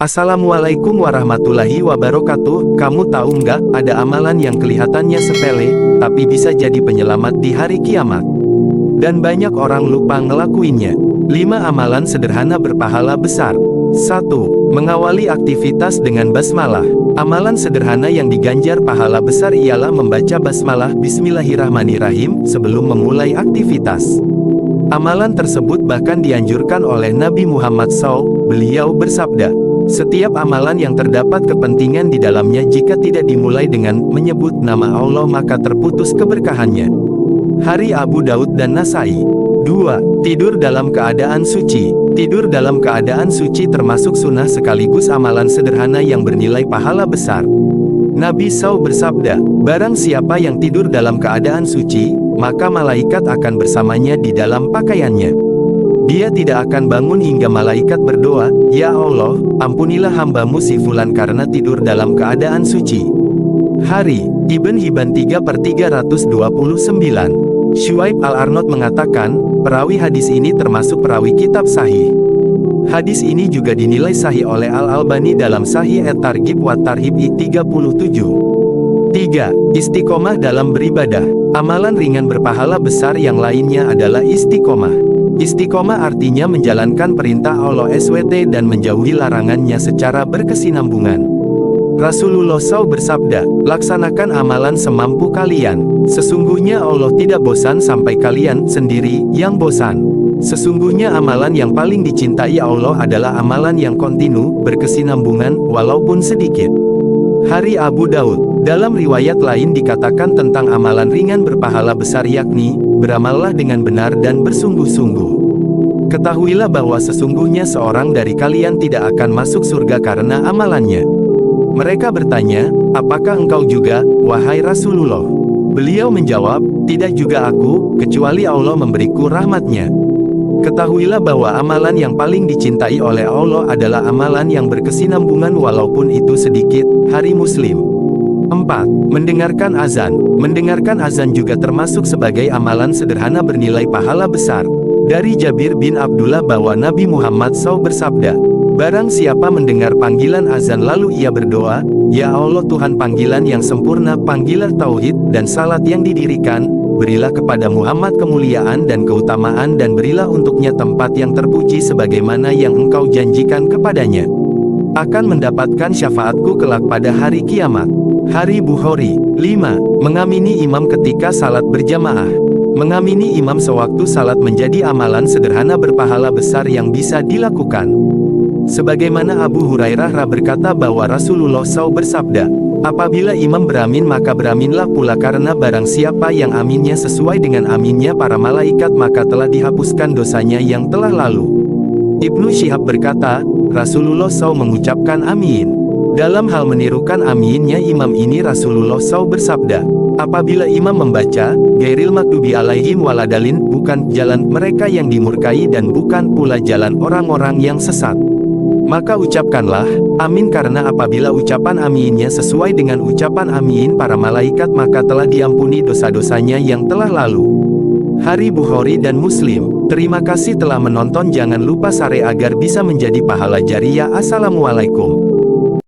Assalamualaikum warahmatullahi wabarakatuh. Kamu tahu nggak, ada amalan yang kelihatannya sepele, tapi bisa jadi penyelamat di hari kiamat. Dan banyak orang lupa ngelakuinnya. 5 amalan sederhana berpahala besar. 1. Mengawali aktivitas dengan basmalah. Amalan sederhana yang diganjar pahala besar ialah membaca basmalah Bismillahirrahmanirrahim sebelum memulai aktivitas. Amalan tersebut bahkan dianjurkan oleh Nabi Muhammad SAW. Beliau bersabda, setiap amalan yang terdapat kepentingan di dalamnya jika tidak dimulai dengan menyebut nama Allah maka terputus keberkahannya. Hari Abu Daud dan Nasai. 2. Tidur dalam keadaan suci. Tidur dalam keadaan suci termasuk sunnah sekaligus amalan sederhana yang bernilai pahala besar. Nabi SAW bersabda, barang siapa yang tidur dalam keadaan suci, maka malaikat akan bersamanya di dalam pakaiannya. Dia tidak akan bangun hingga malaikat berdoa, ya Allah, ampunilah hambamu si fulan karena tidur dalam keadaan suci. Hari, Ibn Hibban 3/329. Syuaib Al-Arnaud mengatakan, perawi hadis ini termasuk perawi kitab sahih. Hadis ini juga dinilai sahih oleh Al-Albani dalam Sahih At-Targhib wa Tarhib I-37. 3. Istiqomah dalam beribadah. Amalan ringan berpahala besar yang lainnya adalah istiqomah. Istiqomah artinya menjalankan perintah Allah SWT dan menjauhi larangannya secara berkesinambungan. Rasulullah SAW bersabda, laksanakan amalan semampu kalian. Sesungguhnya Allah tidak bosan sampai kalian sendiri yang bosan. Sesungguhnya amalan yang paling dicintai Allah adalah amalan yang kontinu, berkesinambungan, walaupun sedikit. Hari Abu Daud. Dalam riwayat lain dikatakan tentang amalan ringan berpahala besar yakni, beramallah dengan benar dan bersungguh-sungguh. Ketahuilah bahwa sesungguhnya seorang dari kalian tidak akan masuk surga karena amalannya. Mereka bertanya, apakah engkau juga, wahai Rasulullah? Beliau menjawab, tidak juga aku, kecuali Allah memberiku rahmatnya. Ketahuilah bahwa amalan yang paling dicintai oleh Allah adalah amalan yang berkesinambungan walaupun itu sedikit. Hari Muslim. 4. Mendengarkan azan. Mendengarkan azan juga termasuk sebagai amalan sederhana bernilai pahala besar. Dari Jabir bin Abdullah bahwa Nabi Muhammad SAW bersabda, barang siapa mendengar panggilan azan lalu ia berdoa, ya Allah Tuhan panggilan yang sempurna, panggilan tauhid dan salat yang didirikan, berilah kepada Muhammad kemuliaan dan keutamaan dan berilah untuknya tempat yang terpuji sebagaimana yang engkau janjikan kepadanya. Akan mendapatkan syafaatku kelak pada hari kiamat. Hari Bukhari. 5. Mengamini imam ketika salat berjamaah. Mengamini imam sewaktu salat menjadi amalan sederhana berpahala besar yang bisa dilakukan. Sebagaimana Abu Hurairah berkata bahwa Rasulullah SAW bersabda, apabila imam beramin maka beraminlah pula karena barang siapa yang aminnya sesuai dengan aminnya para malaikat maka telah dihapuskan dosanya yang telah lalu. Ibnu Syihab berkata, Rasulullah SAW mengucapkan amin. Dalam hal menirukan aminnya imam ini Rasulullah SAW bersabda, apabila imam membaca, gairil maghdubi alaihim waladalin, bukan jalan mereka yang dimurkai dan bukan pula jalan orang-orang yang sesat, maka ucapkanlah, amin karena apabila ucapan aminnya sesuai dengan ucapan amin para malaikat maka telah diampuni dosa-dosanya yang telah lalu. Hari Bukhari dan Muslim. Terima kasih telah menonton, jangan lupa share agar bisa menjadi pahala jariah. Assalamualaikum.